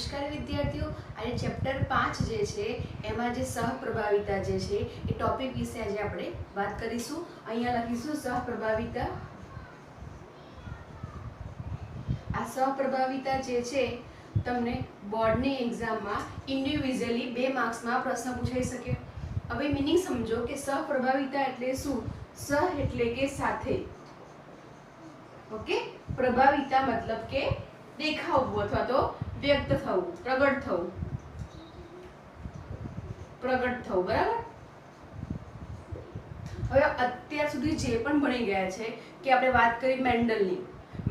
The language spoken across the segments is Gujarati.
નમસ્કાર વિદ્યાર્થીઓ, આજે ચેપ્ટર 5 જે છે એમાં જે સહપ્રભાવિતા જે છે એ ટોપિક વિશે આજે આપણે વાત કરીશું. અહીંયા લખીશું સહપ્રભાવિતા. આ સહપ્રભાવિતા જે છે તમને બોર્ડની એક્ઝામમાં ઇન્ડિવિજ્યુઅલી 2 માર્ક્સમાં પ્રશ્ન પૂછાઈ શકે. હવે મીનિંગ સમજો કે સહપ્રભાવિતા એટલે શું. સહ એટલે કે સાથે, ઓકે. પ્રભાવિતા મતલબ કે દેખાવવું અથવા તો વ્યક્ત થવું, પ્રગટ થવું, બરાબર. હવે અત્યાર સુધી જે પણ ભણી ગયા છે કે આપણે વાત કરી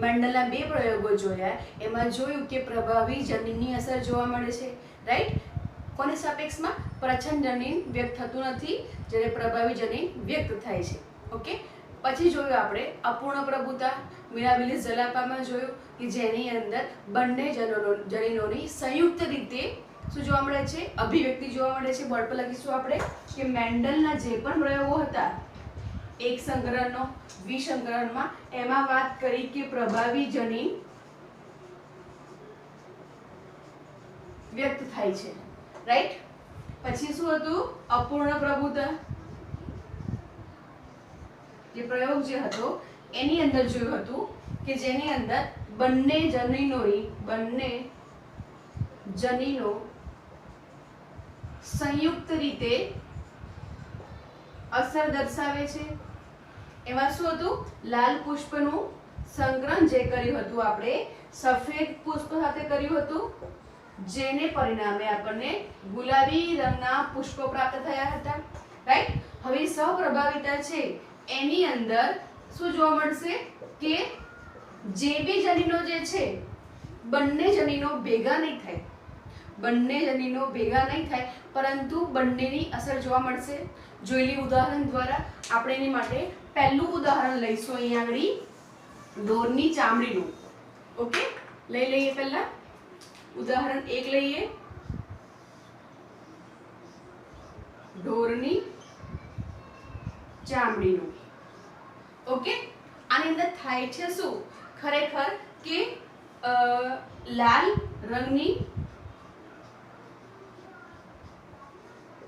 મેન્ડલના 2 પ્રયોગો જોયા. એમાં જોયું કે પ્રભાવી જનીનની અસર જોવા મળે છે, રાઈટ. કોની સાપેક્ષમાં? પ્રચ્છન્ન જનીન વ્યક્ત થતું નથી, જ્યારે પ્રભાવી જનીન વ્યક્ત થાય છે, ઓકે. પછી જોયું આપણે અપૂર્ણ પ્રભુતા. મિરાબિલિસ ઝલાપામાં જોયું કે જેની અંદર બંને જનીનોની સંયુક્ત રીતે શું જોવા મળે છે? અભિવ્યક્તિ જોવા મળે છે. બોર્ડ પર લખીશું આપણે કે મેન્ડલના જે પણ પ્રયોગો હતા એક સંકરણનો, વિસંકરણમાં, એમાં વાત કરી કે પ્રભાવી જનીન વ્યક્ત થાય છે, રાઈટ. પછી શું હતું? અપૂર્ણ પ્રભુતા. જે પ્રયોગ જે હતો એની અંદર જોયું હતું કે જેની અંદર બંને જનીનો સંયુક્ત રીતે અસર દર્શાવે છે. એમાં શું હતું? લાલ પુષ્પનું સંકરણ જે કર્યું હતું આપણે સફેદ પુષ્પ સાથે કર્યું હતું, જેને પરિણામે આપણને ગુલાબી રંગના પુષ્પો પ્રાપ્ત થયા હતા, રાઈટ. હવે સહપ્રભાવિતા છે એની અંદર શું જોવા મળશે કે જે બી જનીનો જે છે બંને જનીનો ભેગા નહીં થાય, પરંતુ બંનેની અસર જોવા મળશે. જોયેલી ઉદાહરણ દ્વારા આપણે એની માટે પહેલું ઉદાહરણ લઈશું. અહીંયા આગળ ઢોરની ચામડીનું, ઓકે. લઈ લઈએ પહેલા ઉદાહરણ 1 લઈએ. ઢોરની ચામડીનું, ઓકે. આની અંદર થાય છે શું? ખરેખર કે લાલ રંગની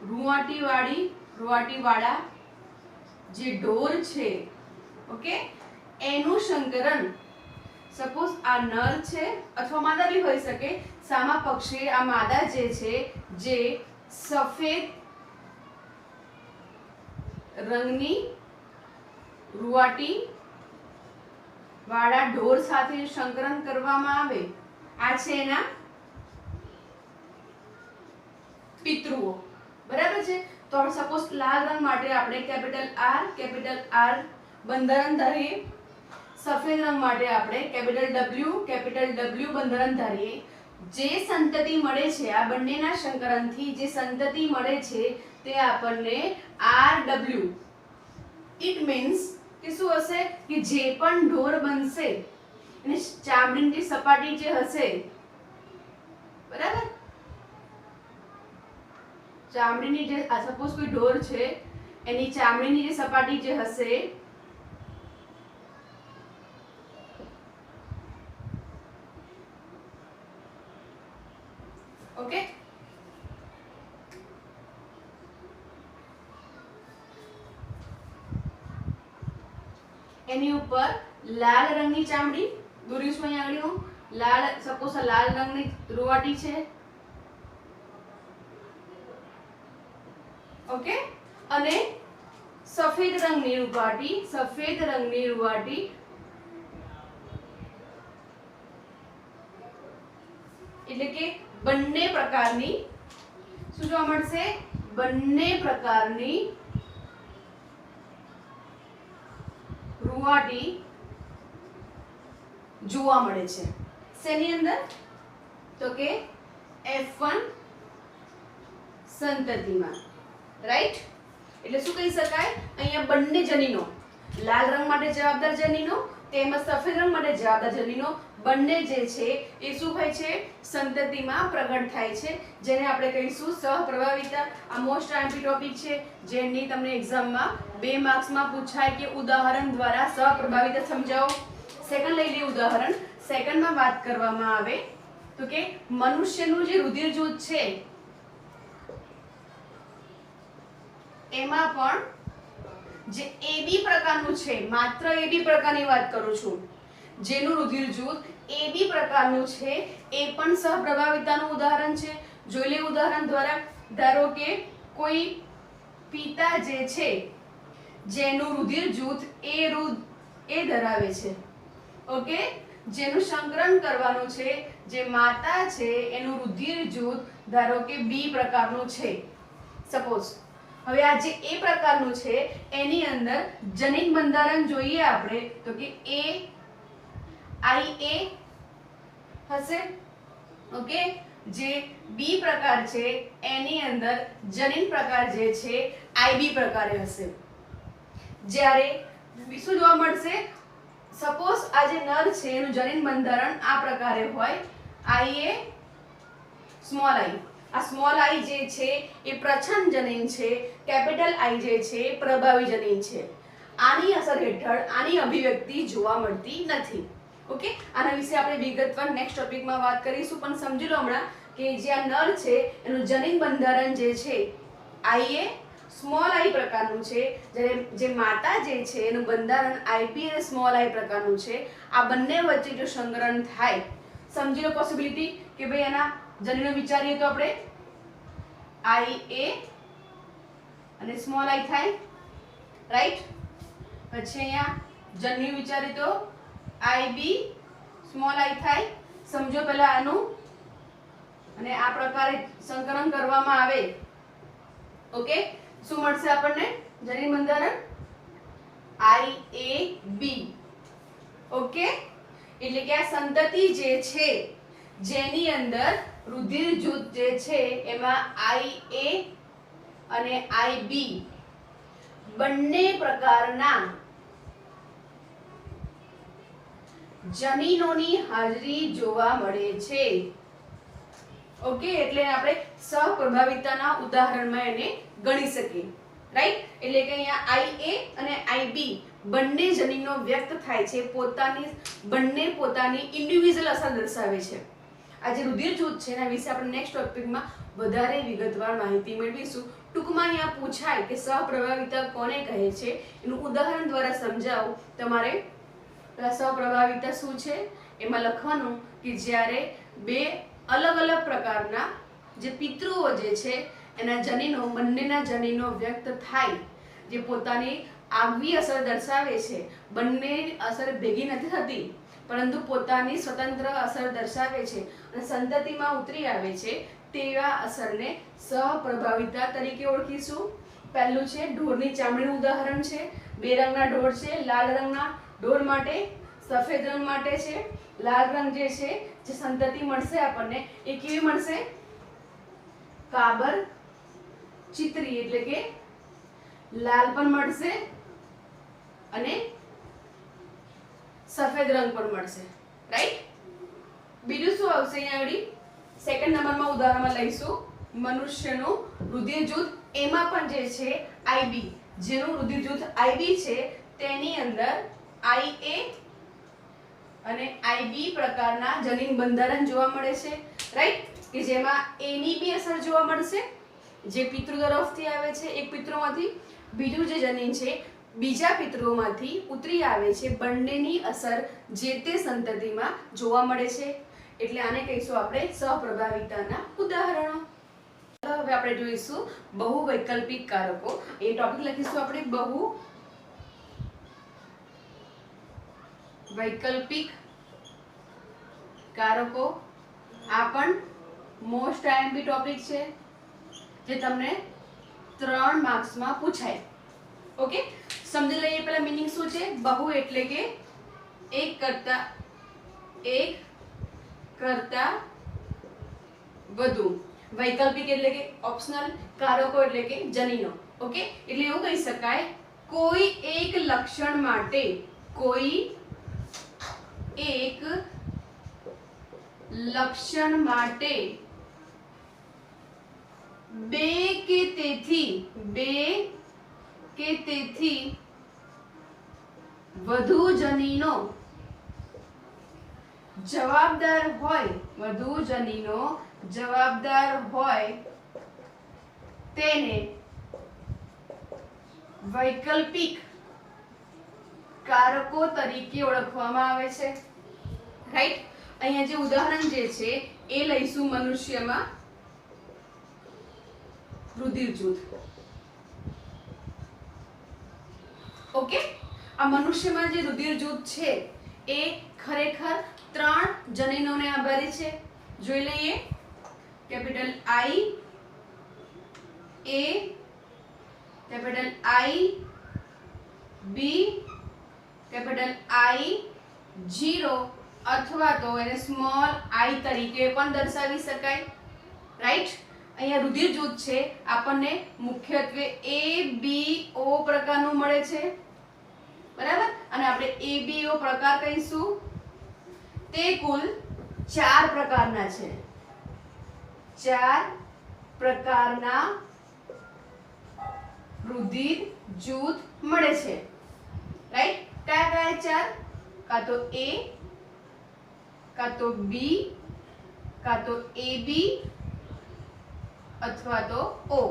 રૂંવાટીવાળા જે ઢોર છે, ઓકે, એનું સંકરણ. સપોઝ આ નર છે અથવા માદા બી હોઈ શકે. સામા પક્ષે આ માદા જે છે જે સફેદ રંગની રૂંવાટી વાળા ઢોર સાથે સંકરણ કરવામાં આવે. આ છે એના પિતૃઓ, બરાબર છે. તો સપોઝ લાલ રંગ માટે આપણે કેપિટલ R બંધારણ ધારીએ. સફેદ રંગ માટે આપણે કેપિટલ W બંધારણ ધારીએ. જે સંતતિ મળે છે આ બંનેના સંકરણથી જે સંતતિ મળે છે તે આપણને RW. ઇટ મીન્સ કે શું હશે કે જે પણ ઢોર બનશે એની ચામડીની સપાટી જે હશે, બરાબર. ચામડીની જે સપોઝ કોઈ ઢોર છે એની ચામડીની જે સપાટી જે હશે ઓકે. એની ઉપર લાલ રંગની ચામડી દોરીશું. અહીંયા આગળ લાલ, સપોઝ લાલ રંગની રૂંવાટી છે, ઓકે. અને સફેદ રંગની રૂંવાટી એટલે કે બંને પ્રકારની શું જોવા મળશે? બંને પ્રકારની રૂંવાટી જોવા મળે છે. શેની અંદર? તો કે F1 સંતતિમાં, રાઈટ. એટલે શું કહી શકાય? અહીંયા બંને જનીનો, લાલ રંગ માટે જવાબદાર જનીનો તેમજ સફેદ રંગ માટે જવાબદાર જનીનો બંને જે છે એ શું થાય છે? સંતતિમાં પ્રગટ થાય છે, જેને આપણે કહીશું સહપ્રભાવિતા. આ મોસ્ટ આઈએમપી ટોપિક છે જેની તમને એક્ઝામમાં 2 માર્ક્સમાં પૂછાય કે ઉદાહરણ દ્વારા સહપ્રભાવિતા સમજાવો. સેકન્ડ લઈ લઈએ ઉદાહરણ. સેકન્ડમાં વાત કરવામાં આવે તો કે મનુષ્યનું જે રુધિર જૂથ છે એમાં પણ જે AB પ્રકારનું છે, માત્ર AB પ્રકારની વાત કરું છું, જેનું રુધિર જૂથ AB પ્રકારનું છે એ પણ સહપ્રભાવિતાનું ઉદાહરણ છે. જોઈ લે ઉદાહરણ દ્વારા. ધારો કે કોઈ પિતા જે છે જેનું રુધિર જૂથ એ ધરાવે છે, ઓકે, જેનું સંકરણ કરવાનું છે, જે માતા છે એનું રુધિર જૂથ ધારો કે B પ્રકારનું છે સપોઝ. હવે આ જે A પ્રકારનું છે એની અંદર જનીન બંધારણ જોઈએ આપણે તો કે IA હશે, ઓકે. જે B પ્રકાર છે એની અંદર જનીન પ્રકાર જે છે IB પ્રકારે હશે. જ્યારે શું જોવા મળશે, સપોઝ આ જે નર છે એનું જનીન બંધારણ આ પ્રકારે હોય, IA સ્મોલ I. આ સ્મોલ I જે છે એ પ્રછન્ન જનીન છે, કેપિટલ I જે છે પ્રભાવી જનીન છે. આની અસર હેઠળ આની અભિવ્યક્તિ જોવા મળતી નથી, ઓકે. આના વિશે આપણે વિગતવાર નેક્સ્ટ ટોપિકમાં વાત કરીશું, પણ સમજી લો હમણાં કે જે આ નર છે એનું જનીન બંધારણ જે છે IA સ્મોલ I પ્રકારનું છે, જ્યારે જે માતા જે છે એનું બંધારણ IP અને સ્મોલ I પ્રકારનું છે. આ બંને વચ્ચે જો સંકરણ થાય, સમજી લો પોસિબિલિટી કે ભાઈ એના જનીનો વિચારીએ તો આપણે IA અને સ્મોલ I થાય, રાઈટ. પછી અહીંયા જન્યુ વિચારીએ તો IB સ્મોલ I થાય. સમજો પહેલા આનું અને આ પ્રકારે સંકરણ કરવામાં આવે, ઓકે. શું મળશે આપણને જનીન બંધારણ IAB, ઓકે. એટલે કે આ સંતતિ જે છે જેની અંદર રુધિર જૂથ જે છે એમાં IA અને IB બંને પ્રકારના જનીનોની હાજરી જોવા મળે છે, ઓકે. એટલે આપણે સહપ્રભાવિતાના ઉદાહરણમાં એને ગણી શકીએ, રાઈટ. એટલે કે અહીંયા IA અને IB બંને જનીનો વ્યક્ત થાય છે, બંને પોતાની ઇન્ડિવિડ્યુઅલ અસર દર્શાવે છે. આ જે રુધિર જૂથ છે એના વિશે આપણે નેક્સ્ટ ટોપિકમાં વધારે વિગતવાર માહિતી મેળવીશું. ટૂંકમાં અહીંયા પૂછાય કે સહપ્રભાવિતા કોને કહે છે, એનું ઉદાહરણ દ્વારા સમજાવું તમારે. સહપ્રભાવિતા શું છે એમાં લખવાનું કે જ્યારે બે અલગ અલગ પ્રકારના જે પિતૃઓ જે છે એના જનીનો, બંનેના જનીનો વ્યક્ત થાય, જે પોતાની આગવી અસર દર્શાવે છે. બંને અસર ભેગી નથી થતી પરંતુ પોતાની સ્વતંત્ર અસર દર્શાવે છે અને સંતતિમાં ઉતરી આવે છે, તેવા અસરને સહપ્રભાવિતા તરીકે ઓળખીશું. પહેલું છે ઢોરની ચામડીનું ઉદાહરણ છે. બે રંગના ઢોર છે, લાલ રંગના ઢોર માટે, સફેદ રંગ માટે છે. લાલ રંગ જે છે જે સંતતિ મળશે આપણને એ કેવી મળશે, કાબર ચિત્રી, એટલે કે લાલ પણ મળશે અને સફેદ રંગ પણ મળશે, રાઈટ. બીજું શું આવશે અહીંયા આગળ, સેકન્ડ નંબરમાં ઉદાહરણમાં લઈશું મનુષ્યનું રુધિર જૂથ. એમાં પણ જે છે IB, જેનું રુધિર જૂથ IB છે તેની અંદર IA અને IB પ્રકારના જનીન બંધારણ જોવા મળે છે, રાઈટ. કે જેમાં A ની બી અસર જોવા મળશે, જે પિતૃ તરફથી આવે છે એક પિતૃમાંથી, બીજું જે જનીન છે બીજા પિતૃઓમાંથી ઉતરી આવે છે. બંનેની અસર જે તે સંતતિમાં જોવા મળે છે. એટલે આને કહીશું આપણે સહપ્રભાવિતાના ઉદાહરણો. હવે આપણે જોઈશું બહુ વૈકલ્પિક કારકો. એ ટોપિક લખીશું આપણે બહુ વૈકલ્પિક કારકો. આ પણ મોસ્ટ આઈએમપી ટોપિક છે જે તમને 3 માર્ક્સમાં પૂછાય, ઓકે. સમજી લઈએ પહેલા મીનિંગ શું છે. બહુ એટલે કે એક કરતા વધુ. વૈકલ્પિક એટલે કે ઓપ્શનલ. કારકો એટલે કે જનીનો, ઓકે. એટલે એવું કહી શકાય કોઈ એક લક્ષણ માટે બે કે તેથી વધુ જનીનો જવાબદાર હોય, વધુ જનીનો જવાબદાર હોય તેને વૈકલ્પિક કારકો તરીકે ઓળખવામાં આવે છે. રાઈટ. અહીંયા જે ઉદાહરણ જે છે એ લઈશું મનુષ્યમાં રુધિર જૂથ. ઓકે, આ મનુષ્યમાં જે રુધિર જૂથ છે એ ખરેખર 3 જનીનોને આભારી છે. જોઈ લઈએ. Capital I A, capital I B, capital I 0 અથવા તો એને સ્મોલ I તરીકે પણ દર્શાવી શકાય. રાઈટ. અહીંયા રુધિર જૂથ છે આપણને મુખ્યત્વે A B O પ્રકારનું મળે છે. બરાબર. અને આપણે A B O પ્રકાર કહીશું. તે કુલ 4 પ્રકારના છે. 4 પ્રકારના રુધિર જૂથ મળે છે. રાઈટ. કયા કયા 4? કાં તો A, કાં તો B, કાં તો AB અથવા તો O.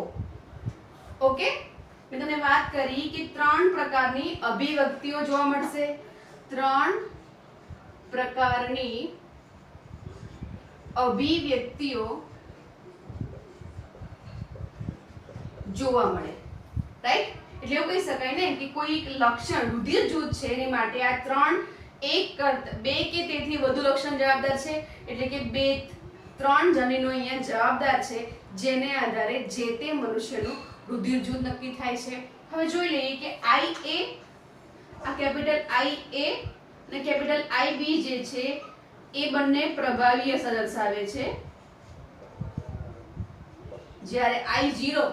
ઓકે. મેં તમને વાત કરી કે 3 પ્રકારની અભિવ્યક્તિઓ જોવા મળશે. 3 પ્રકારની અભિવ્યક્તિઓ જોવા મળે. રાઈટ. એટલે એવું કહી શકાય ને કે કોઈ લક્ષણ રુધિર જૂથ છે એની માટે આ 2 કે તેથી વધુ લક્ષણ જવાબદાર છે. એટલે કે 3 જનીનો અહીંયા જવાબદાર છે જેને આધારે જે તે મનુષ્યનું રુધિર જૂથ નક્કી થાય છે. હવે જોઈ લઈએ કે IA, આ કેપિટલ IA અને કેપિટલ IB જે છે એ બંને પ્રભાવી અસર દર્શાવે છે. જ્યારે I0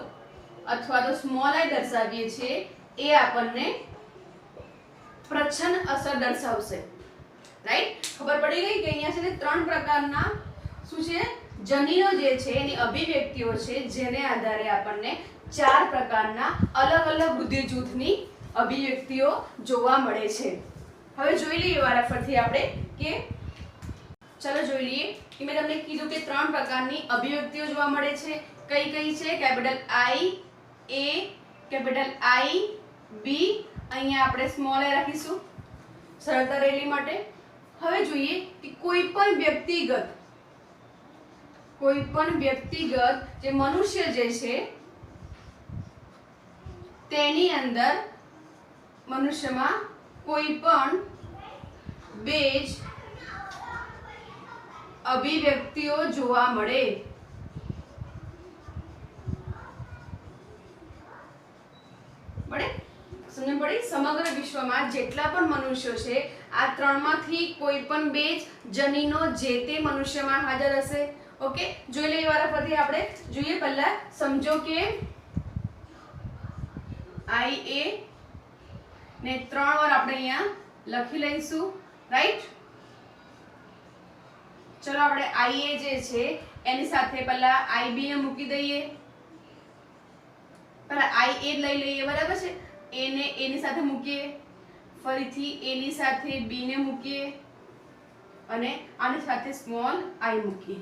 અથવા તો સ્મોલ I દર્શાવીએ છીએ એ આપણને પ્રચ્છન્ન અસર દર્શાવશે. રાઈટ. ખબર પડી ગઈ કે અહીંયા છે ને 3 પ્રકારના શું છે જનીનો જે છે એની અભિવ્યક્તિઓ છે જેને આધારે આપણને 4 પ્રકારના અલગ અલગ રુધિર જૂથની અભિવ્યક્તિઓ જોવા મળે છે. હવે જોઈ લઈએ વારાફરતી આપણે કે ચલો જોઈ લઈએ કે મેં તમને કીધું કે 3 પ્રકારની અભિવ્યક્તિઓ જોવા મળે છે. કઈ કઈ છે? Capital I A, capital I B, અહીંયા આપણે સ્મોલ I રાખીશું સરળતા રહેલી માટે. હવે જોઈએ કે કોઈ પણ વ્યક્તિગત જે મનુષ્ય જે છે તેની અંદર મનુષ્યમાં કોઈ પણ 2 જ અભિવ્યક્તિઓ જોવા મળે. સમજ પડી? સમગ્ર વિશ્વમાં જેટલા પણ મનુષ્યો છે આ 3 માંથી કોઈ પણ 2 જ જનીનો જે તે મનુષ્યમાં હાજર હશે. ઓકે. જોઈ લઈએ વારાફરતી આપણે. જોઈએ પહેલા સમજો કે IA ને 3 વાર આપણે અહીંયા લખી લઈશું. રાઈટ. ચલો આપણે IA જે છે એની સાથે પહેલા IB ને મૂકી દઈએ. પહેલા IA લઈ લઈએ. બરાબર છે. A ને A ની સાથે મૂકીએ, ફરીથી A ની સાથે B ને મૂકીએ અને આની સાથે સ્મોલ I મૂકીએ.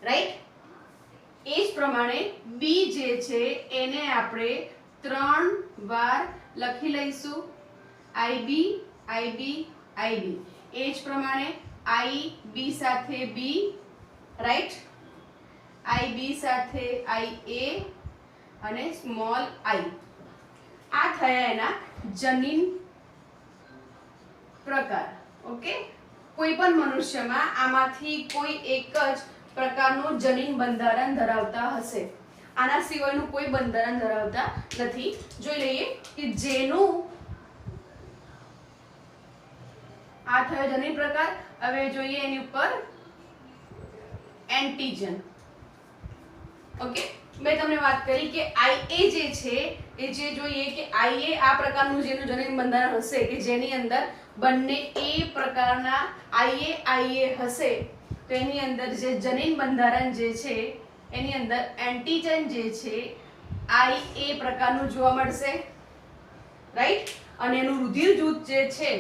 રાઈટ. એ જ પ્રમાણે B જે છે એને આપણે 3 વાર લખી લઈશું. IB IB IB. એ જ પ્રમાણે IB સાથે B, રાઈટ, IB સાથે IA અને સ્મોલ I. આ થયા એના જનીન પ્રકાર. ઓકે. કોઈ પણ મનુષ્યમાં આમાંથી કોઈ એક જ પ્રકારનું જનીન બંધારણ ધરાવતા હશે. આના સિવાયનું કોઈ બંધારણ ધરાવતા નથી. જોઈ લઈએ કે જેનું આ થયો જનીન પ્રકાર. હવે જોઈએ એની ઉપર એન્ટીજન. ઓકે. મેં તમને વાત કરી કે IA જે છે એ જે જોઈએ કે IA આ પ્રકારનું જેનું જનીન બંધારણ હશે કે જેની અંદર બંને A પ્રકારના IA હશે તો એની અંદર જે જનીન બંધારણ જે છે એની અંદર એન્ટીજન જે છે IA પ્રકારનું જોવા મળશે. રાઈટ. અને એનું રુધિર જૂથ જે છે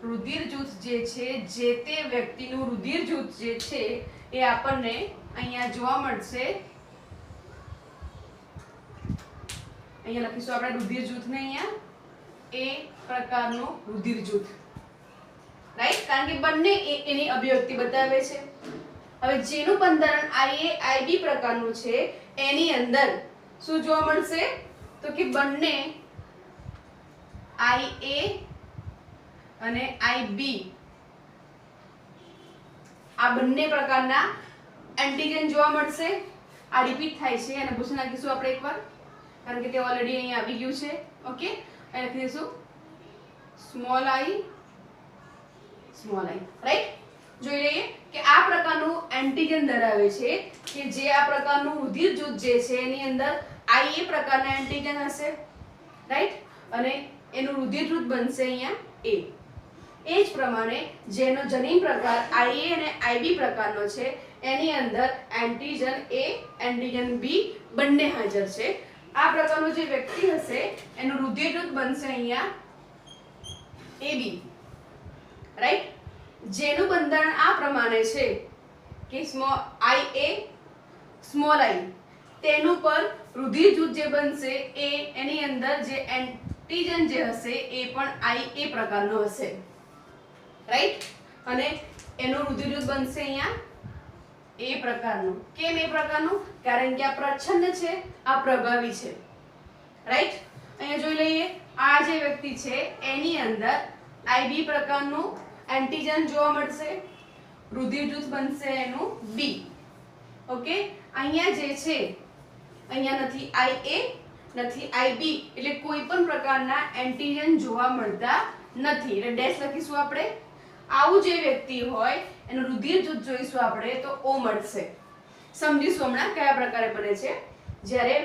રુધિર જૂથ જે છે, જે તે વ્યક્તિનું રુધિર જૂથ જે છે એ આપણને અહીંયા જોવા મળશે. અહીંયા લખીશું આપણે રુધિર જૂથને, અહીંયા એ પ્રકારનું રુધિર જૂથ, રાઈટ, કારણ કે બંને એની અભિવ્યક્તિ બતાવે છે. હવે જેનું બંધારણ IA IB પ્રકારનું છે એની અંદર શું જોવા મળશે તો કે બંને IA અને IB આ બંને પ્રકારના એન્ટિજન જોવા મળશે. આ રિપીટ થાય છે અને પૂછી નાખીશું આપણે એકવાર, કારણ કે તે ઓલરેડી અહીં આવી ગયું છે. ઓકે, અહીં લખી દઈશું સ્મોલ i, રાઈટ. જોઈ લઈએ કે આ પ્રકારનું એન્ટિજન ધરાવે છે કે જે આ પ્રકારનું રુધિર જૂથ જે છે એની અંદર IA પ્રકારના એન્ટિજન હશે, રાઈટ, અને એનું રુધિર જૂથ બનશે અહીંયા A. એ જ પ્રમાણે જેનો જનીન પ્રકાર IA અને IB પ્રકારનો છે એની અંદર એન્ટિજન A એન્ટિજન B બંને હાજર છે. આ પ્રકારનો જે વ્યક્તિ હશે એનું રુધિર જૂથ બનશે અહીંયા AB, રાઈટ. જેનું બંધારણ આ પ્રમાણે છે કે IA સ્મોલ i, તેનું પર રુધિર જૂથ જે બનશે એ એની અંદર જે એન્ટિજન જે હશે એ પણ IA પ્રકારનો હશે, રાઈટ, અને એનું રુધિર જૂથ બનશે અહીંયા A પ્રકારનું. કેમ A પ્રકારનું? કારણ કે આ પ્રચ્છન્ન છે, આ પ્રભાવી છે, રાઈટ. અહીંયા જોઈ લઈએ આ જે વ્યક્તિ છે એની અંદર IB પ્રકારનું એન્ટિજન જોવા મળશે, રુધિર જૂથ બનશે એનું B. ઓકે, અહીંયા જે છે અહીંયા નથી IA નથી IB, એટલે કોઈ પણ પ્રકારના એન્ટિજન જોવા મળતા નથી, એટલે ડેશ લખીશું આપણે. આવું જે વ્યક્તિ હોય એનું રુધિર જૂથ જોઈશું આપણે તો O મળશે. સમજીશું હમણાં કયા પ્રકારે બને છે. જ્યારે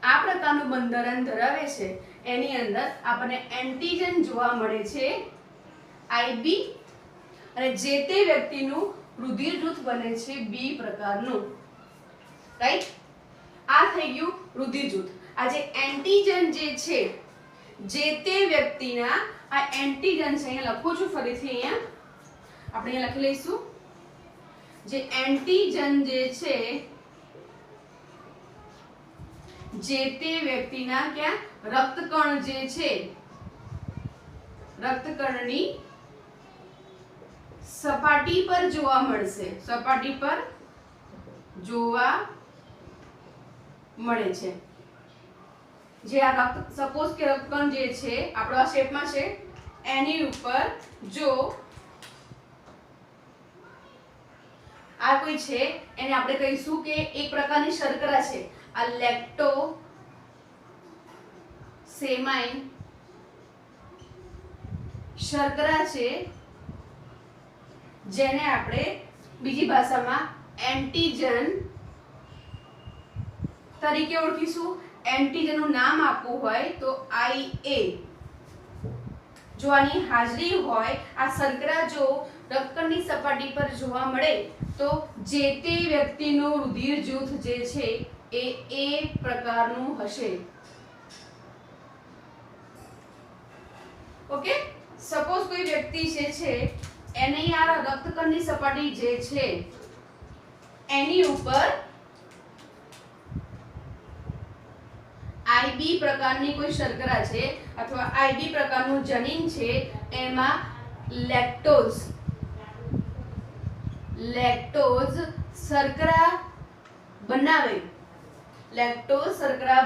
આ પ્રકારનું બંધારણ ધરાવે છે એની અંદર આપણને એન્ટિજન જોવા મળે છે IB, અને જે તે વ્યક્તિનું રુધિર જૂથ બને છે B પ્રકારનું, રાઈટ. આ થઈ ગયું રુધિર જૂથ. આ જે એન્ટિજન જે છે જે તે વ્યક્તિના આ એન્ટિજન છે, અહીંયા લખું છું ફરીથી, અહીંયા આપણે અહીંયા લખી લઈશું જે એન્ટિજન જે છે જે તે વ્યક્તિના ક્યાં રક્તકણ જે છે રક્તકણની સપાટી પર જોવા મળશે, સપાટી પર જોવા મળે છે. જે આ રક્ત સપોઝ કે રક્તકણ જે છે આપણો આ શેપમાં છે એની ઉપર જો આ કોઈ છે એને આપણે કહીશું કે એક પ્રકારની શર્કરા છે, આ લેક્ટોસેમાઇન શર્કરા છે, જેને આપણે બીજી ભાષામાં એન્ટિજન તરીકે ઓળખીશું. એન્ટિજનનું નામ આપવું હોય તો IA. જો આની હાજરી હોય, આ શર્કરા જો રક્તકણની સપાટી પર જોવા મળે તો જે તે વ્યક્તિનું રુધિર જૂથ જે છે એ A પ્રકારનું હશે. ઓકે, સપોઝ કોઈ વ્યક્તિ છે એની આ રક્તકણની સપાટી જે છે એની ઉપર IB પ્રકારની કોઈ શર્કરા છે અથવા IB પ્રકારનું જનીન છે, એમાં લેક્ટોઝ શર્કરા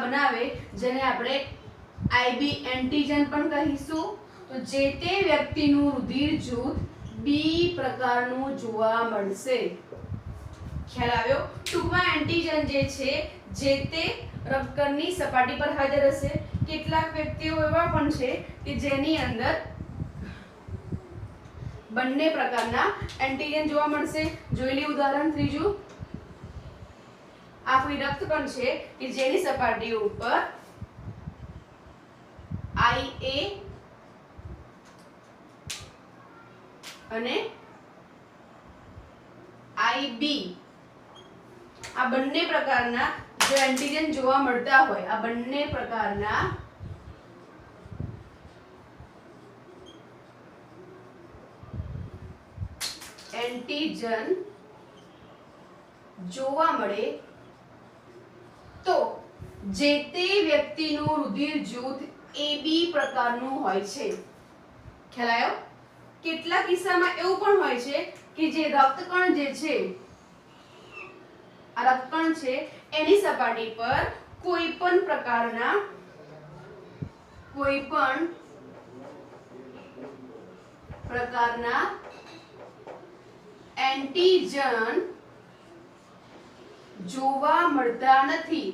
બનાવે, જેને આપણે IB એન્ટિજન પણ કહીશું. તો જે તે વ્યક્તિનું રુધિર જૂથ B પ્રકારનું જોવા મળશે. ખ્યાલ આવ્યો? ટૂંકમાં એન્ટિજન જે છે જે તે રક્તકણની સપાટી પર હાજર હશે. કેટલાક વ્યક્તિઓ એવા પણ છે કે જેની અંદર બંને પ્રકારના એન્ટિજન જોવા મળશે. જોઈ લે ઉદાહરણ ત્રીજું. આ કોઈ રક્તકણ છે કે જેની સપાટી ઉપર IA અને IB આ બંને પ્રકારના જે એન્ટિજન જોવા મળતા હોય, આ બંને પ્રકારના એન્ટીજન જોવા મળે તો જે તે વ્યક્તિનું રુધિર જૂથ AB પ્રકારનું હોય છે. ખ્યાલ આવ્યો? કેટલાક કિસ્સામાં એવું પણ હોય છે કે જે રક્તકણ જે છે, આ રક્તકણ છે એની સપાટી પર કોઈ પણ પ્રકારના એન્ટીજન જોવા મળતા નથી.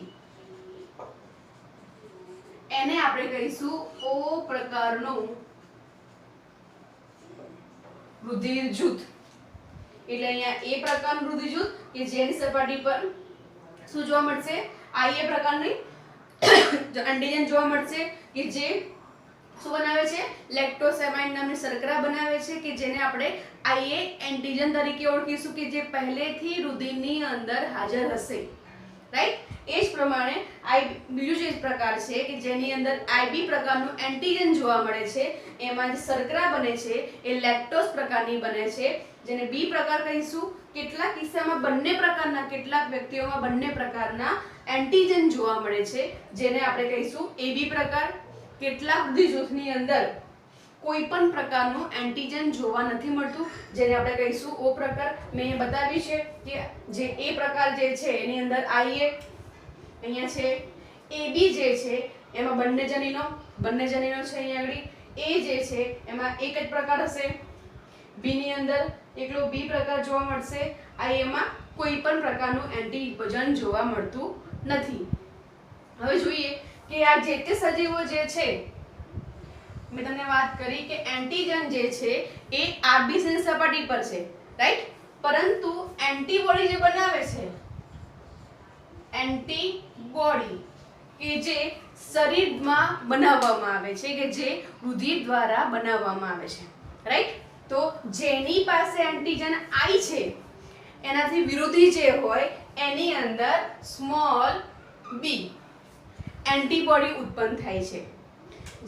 એને આપણે કહીશું O પ્રકારનું રુધિર જૂથ. એટલે અહીંયા A પ્રકારનું રુધિર જૂથ કે જેની સપાટી પર શું જોવા મળશે? IA પ્રકારની એન્ટીજન જોવા મળશે કે જે શું બનાવે છે? લેક્ટોસેમાઇન નામની શર્કરા બનાવે છે કે જેને આપણે IA એન્ટીજન તરીકે ઓળખીશું કે જે પહેલેથી રુધિરની અંદર હાજર હશે. રાઈટ? એ જ પ્રમાણે બીજું જે પ્રકાર છે કે જેની અંદર IB પ્રકારનું એન્ટીજન જોવા મળે છે, એમાં જે શર્કરા બને છે એ લેક્ટોસ પ્રકારની બને છે, જેને B પ્રકાર કહીશું. કેટલાક કિસ્સામાં કેટલાક વ્યક્તિઓમાં બંને પ્રકારના એન્ટીજન જોવા મળે છે, જેને આપણે કહીશું AB પ્રકાર. કેટલાક રુધિર જૂથની અંદર કોઈ પણ પ્રકારનું એન્ટીજન જોવા નથી મળતું, જેને આપણે કહીશું O પ્રકાર. મેં બતાવ્યું છે કે જે A પ્રકાર જે છે એની અંદર IA અહીંયા છે, AB જે છે એમાં બંને જનીનો છે. અહીંયા આગળ A જે છે એમાં એક જ પ્રકાર હશે, B ની અંદર એકલો B પ્રકાર જોવા મળશે, IA માં કોઈ પણ પ્રકારનું એન્ટીજન જોવા મળતું નથી. હવે જોઈએ કે આ જે તે સજીવો જે છે, મેં તમને વાત કરી કે એન્ટીજન જે છે એ RBC ની સપાટી પર છે, રાઈટ? પરંતુ એન્ટીબોડી જે બનાવે છે, એન્ટીબોડી કે જે શરીરમાં બનાવવામાં આવે છે, કે જે રુધિર દ્વારા બનાવવામાં આવે છે, રાઈટ? તો જેની પાસે એન્ટીજન I છે એનાથી વિરોધી જે હોય એની અંદર સ્મોલ b એન્ટીબોડી ઉત્પન્ન થાય છે.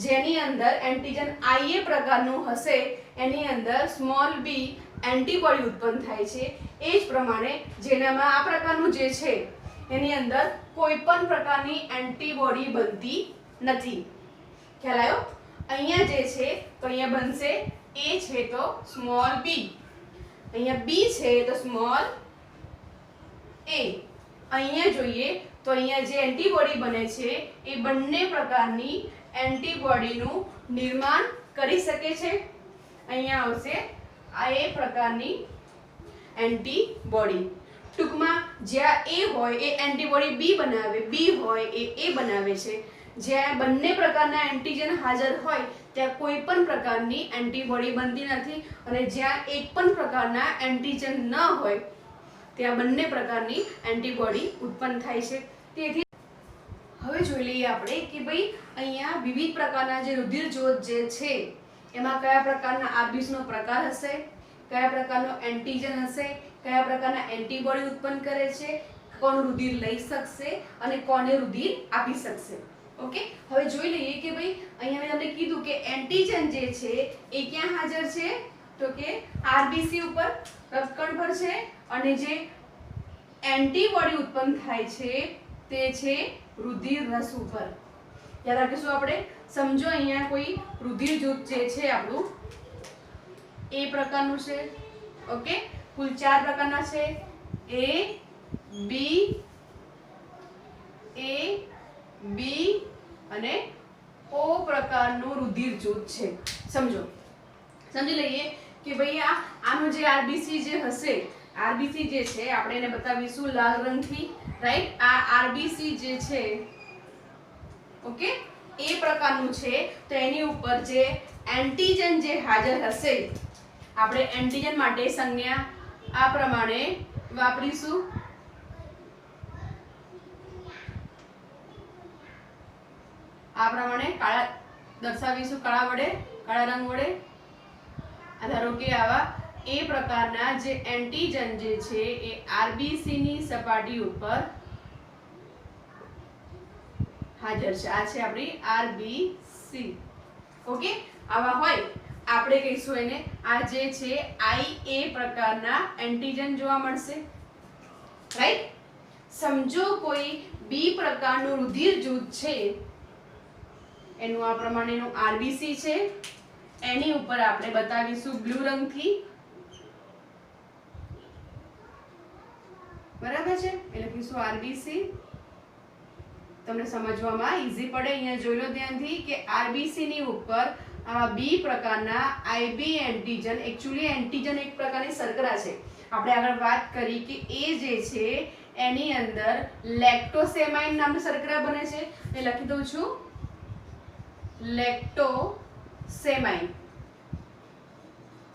જેની અંદર એન્ટીજન IA પ્રકારનું હશે એની અંદર સ્મોલ b એન્ટીબોડી ઉત્પન્ન થાય છે. એ જ પ્રમાણે જેનામાં આ પ્રકારનું જે છે એની અંદર કોઈ પણ પ્રકારની એન્ટીબોડી બનતી નથી. ખ્યાલ આવ્યો? અહીંયા જે છે તો અહીંયા બનશે A છે તો સ્મોલ b, અહીંયા B છે તો સ્મોલ a. અહીંયા જોઈએ તો અહીંયા જે એન્ટીબોડી બને છે એ બંને પ્રકારની એન્ટીબોડીનું નિર્માણ કરી શકે છે. અહીંયા આવશે આ A પ્રકારની એન્ટીબોડી. ટૂંકમાં જ્યાં A હોય એ એન્ટીબોડી B બનાવે, B હોય એ A બનાવે છે. જ્યાં બંને પ્રકારના એન્ટીજન હાજર હોય ત્યાં કોઈ પણ પ્રકારની એન્ટીબોડી બનતી નથી, અને જ્યાં એક પણ પ્રકારના એન્ટીજન ન હોય ત્યાં બંને પ્રકારની એન્ટીબોડી ઉત્પન્ન થાય છે. તેથી હવે જોઈ લઈએ આપણે કે ભાઈ અહીંયા વિવિધ પ્રકારના જે રુધિર જૂથ જે છે એમાં કયા પ્રકારના RBC નો પ્રકાર હશે, કયા પ્રકારનો એન્ટીજન હશે, કયા પ્રકારના એન્ટીબોડી ઉત્પન્ન કરે છે, કોણ રુધિર લઈ શકશે અને કોને રુધિર આપી શકશે. ઓકે, હવે જોઈ લઈએ કે ભાઈ અહીંયા મેં તમને કીધું કે એન્ટીજન જે છે એ ક્યાં હાજર છે, તો કે RBC ઉપર, રક્તકણ પર છે, અને જે એન્ટીબોડી ઉત્પન્ન થાય છે તે છે રુધિર રસ ઉપર. યાદ રાખીશું આપણે. સમજો અહીંયા કોઈ રુધિર જૂથ જે છે આપણું A પ્રકારનું છે. ઓકે, કુલ 4 પ્રકારના છે, A B અને O પ્રકારનું રુધિર જૂથ છે. સમજી લઈએ કે ભાઈ આનું જે RBC જે હશે, RBC જે છે આપણે એને બતાવીશું લાલ રંગથી, રાઈટ? આ RBC જે છે ઓકે A પ્રકારનું છે, તો એની ઉપર જે એન્ટીજન જે હાજર હશે, આપણે એન્ટીજન માટે સંજ્ઞા આ પ્રમાણે વાપરીશું. આ પ્રમાણે કાળા દર્શાવીશું, કાળા રંગ વડે. ધારો કે આવા A પ્રકારના જે એન્ટીજન જે છે એ RBC ની સપાટી ઉપર હાજર છે. આ છે આપણી RBC. ઓકે, આવા હોય આપણે કહીશું એને આ જે છે IA પ્રકારના એન્ટીજન જોવા મળશે, રાઈટ. સમજો કોઈ B પ્રકારનું રુધિર જૂથ છે, એનું આ પ્રમાણેનું RBC છે, એની ઉપર આપણે બતાવીશું બ્લુ રંગથી, બરાબર છે. એ લખીશું RBC, તમને સમજવામાં ઈઝી પડે. અહીંયા જોઈ લો ધ્યાનથી કે RBC ની ઉપર આ B પ્રકારના IB એન્ટીજન, એકચ્યુઅલી એન્ટીજન એક પ્રકારની શર્કરા છે. આપણે આગળ વાત કરી કે એ જે છે એની અંદર લેક્ટોસેમાઇન નામની શર્કરા બને છે. એ લખી દઉં છું, લેક્ટોસેમાઇન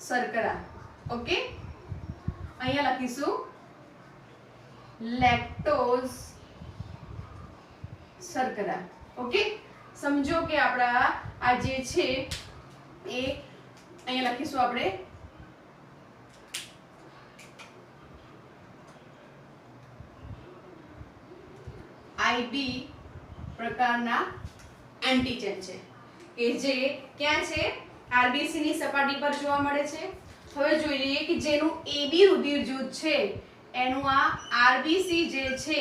શર્કરા. ઓકે, અહીંયા લખીશું લેક્ટોઝ શર્કરા. ઓકે, સમજો કે આપણા આ જે છે એ અહીંયા લખીશું આપણે IB પ્રકારના એન્ટીજન છે કે જે ક્યાં છે RBC ની સપાટી પર જોવા મળે છે. હવે જોઈ લઈએ કે જેનું AB રુધિર જૂથ છે એનું આ RBC જે છે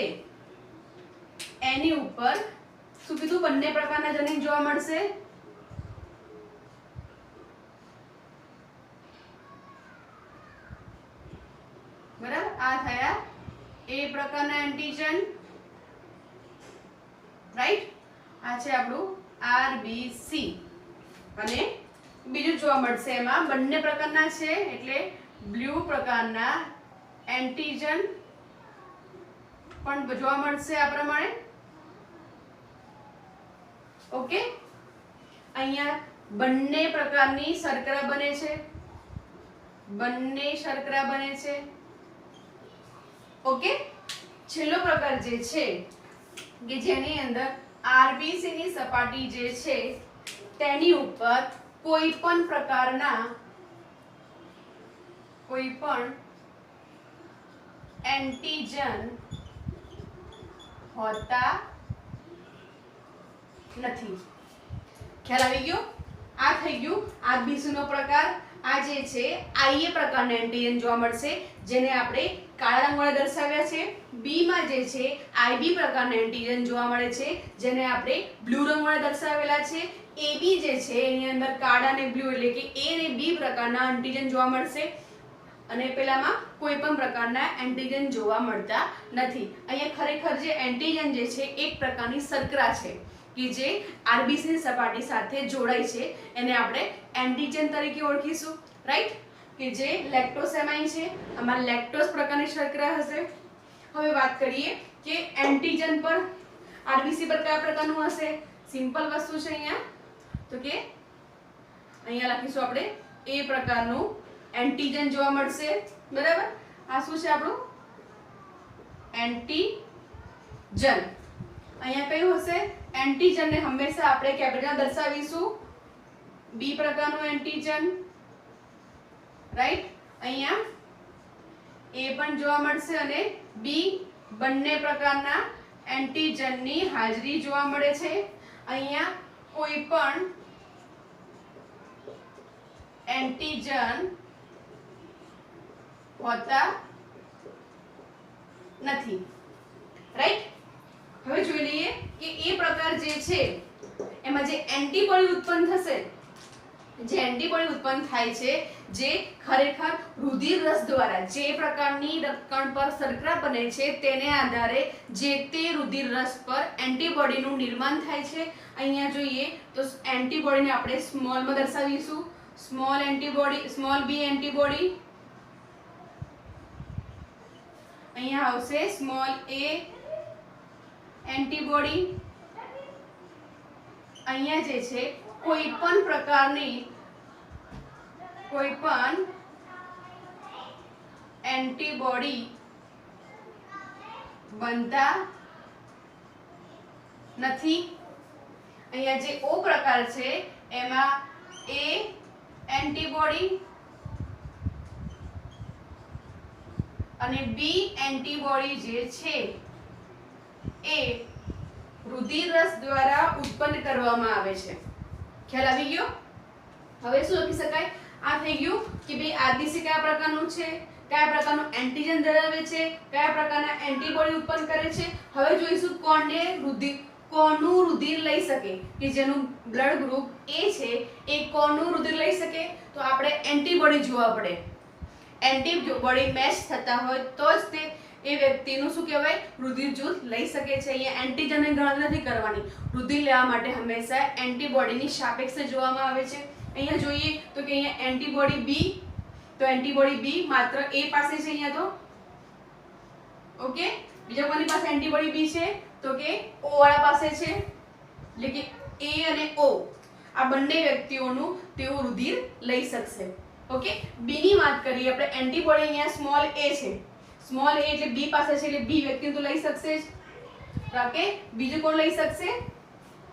એની ઉપર શું કીધું, બંને પ્રકારના જનીન જોવા મળશે. બરાબર, આ થયા A પ્રકારના એન્ટીજન, રાઈટ. આ છે આપણું RBC અને બીજું જોવા મળશે એમાં બંને પ્રકારના છે એટલે બ્લુ પ્રકારના એન્ટીજન પણ જોવા મળશે આ પ્રમાણે. ઓકે, અહીંયા બંને પ્રકારની શર્કરા બને છે, બંને શર્કરા બને છે. ઓકે, છેલ્લો પ્રકાર જે છે કે જેની અંદર RBC ની સપાટી જે છે તેની ઉપર કોઈ પણ પ્રકારના એન્ટીજન હોતા નથી. ખ્યાલ આવી ગયો? આ થઈ ગયું RBC નો પ્રકાર. આ જે છે IA પ્રકારના એન્ટીજન જોવા મળશે જેને આપણે કાળા રંગ વડે દર્શાવ્યા છે. B માં જે છે IB પ્રકારના એન્ટીજન જોવા મળે છે જેને આપણે બ્લુ રંગ વડે દર્શાવેલા છે. AB જે છે એની અંદર કાળા અને બ્લુ એટલે કે A અને B પ્રકારના એન્ટીજન જોવા મળશે અને પેલામાં કોઈ પણ પ્રકારના એન્ટીજન જોવા મળતા નથી. અહીંયા ખરેખર જે એન્ટીજન જે છે એક પ્રકારની શર્કરા છે કે જે RBC ની સપાટી સાથે જોડાય છે, એને આપણે એન્ટીજન તરીકે ઓળખીશું, રાઈટ. કે જે લેક્ટોસેમાઇન છે, આમાં લેક્ટોઝ પ્રકારની શર્કરા હશે. હવે વાત કરીએ કે એન્ટીજન પર RBC પર કયા પ્રકારનું હશે. સિમ્પલ વસ્તુ છે અહીંયા, તો કે અહીંયા લખીશું આપણે A પ્રકારનું એન્ટીજન જોવા મળશે, બરાબર. આ શું છે આપણું એન્ટીજન. અહીંયા કયું હશે એન્ટીજન ને હંમેશા આપણે કેપિટલ દર્શાવીશું. B પ્રકારનું એન્ટીજન, રાઈટ. અહીંયા A પણ જોવા મળશે અને B, બંને પ્રકારના એન્ટીજનની હાજરી જોવા મળે છે. અહીંયા કોઈ પણ એન્ટીજન હોતા નથી, રાઈટ. હવે જોઈ લઈએ કે એ પ્રકાર જે છે એમાં જે એન્ટીબોડી ઉત્પન્ન થશે, જે એન્ટીબોડી ઉત્પન્ન થાય છે જે ખરેખર રુધિર રસ દ્વારા જે પ્રકારની રક્તકણ પર શર્કરા બને છે તેને આધારે જે તે રુધિર રસ પર એન્ટીબોડીનું નિર્માણ થાય છે. અહીંયા જોઈએ તો એન્ટીબોડીને આપણે સ્મોલમાં દર્શાવીશું. Small antibody, small B antibody. અહીંયા આવશે સ્મોલ A એન્ટીબોડી. અહીંયા જે છે કોઈ પણ પ્રકારની એન્ટીબોડી બનતા નથી. અહીંયા જે O પ્રકાર છે એમાં A એન્ટીબોડી અને B એન્ટીબોડી જે છે એ રુધિર રસ દ્વારા ઉત્પન્ન કરવામાં આવે છે. ખ્યાલ આવી ગયો? હવે શું લખી શકાય? આ થઈ ગયું કે ભાઈ આરબીસી કયા પ્રકારનું છે, કયા પ્રકારનું એન્ટીજન ધરાવે છે, કયા પ્રકારના એન્ટીબોડી ઉત્પન્ન કરે છે. હવે જોઈશું કોનું રુધિર લઈ શકે, કે જેનું બ્લડ ગ્રુપ એ છે એ કોનું રુધિર લઈ શકે. તો આપણે એન્ટીબોડી જોવા પડે. એન્ટીબોડી મેચ થતા હોય તો જ તે એ વ્યક્તિનું શું કહેવાય રુધિર જૂથ લઈ શકે છે. અહીંયા એન્ટીજનની ગણતરી નથી કરવાની. રુધિર લેવા માટે હંમેશા એન્ટીબોડીની સાપેક્ષે જોવામાં આવે છે. અહીંયા જોઈએ તો કે અહીંયા એન્ટીબોડી બી, તો એન્ટીબોડી બી માત્ર એ પાસે છે અહીંયા તો. ઓકે, બીજા કોની પાસે એન્ટીબોડી બી છે? તો કે ઓ વાળા પાસે છે. એટલે કે એ અને ઓ આ બંને વ્યક્તિઓનું તેઓ રુધિર લઈ શકશે. ઓકે, બી ની વાત કરીએ આપણે. એન્ટીબોડી અહીંયા સ્મોલ એ છે. સ્મોલ એ એટલે બી પાસે છે એટલે બી વ્યક્તિ તો લઈ શકશે જ. ઓકે, બીજું કોણ લઈ શકશે?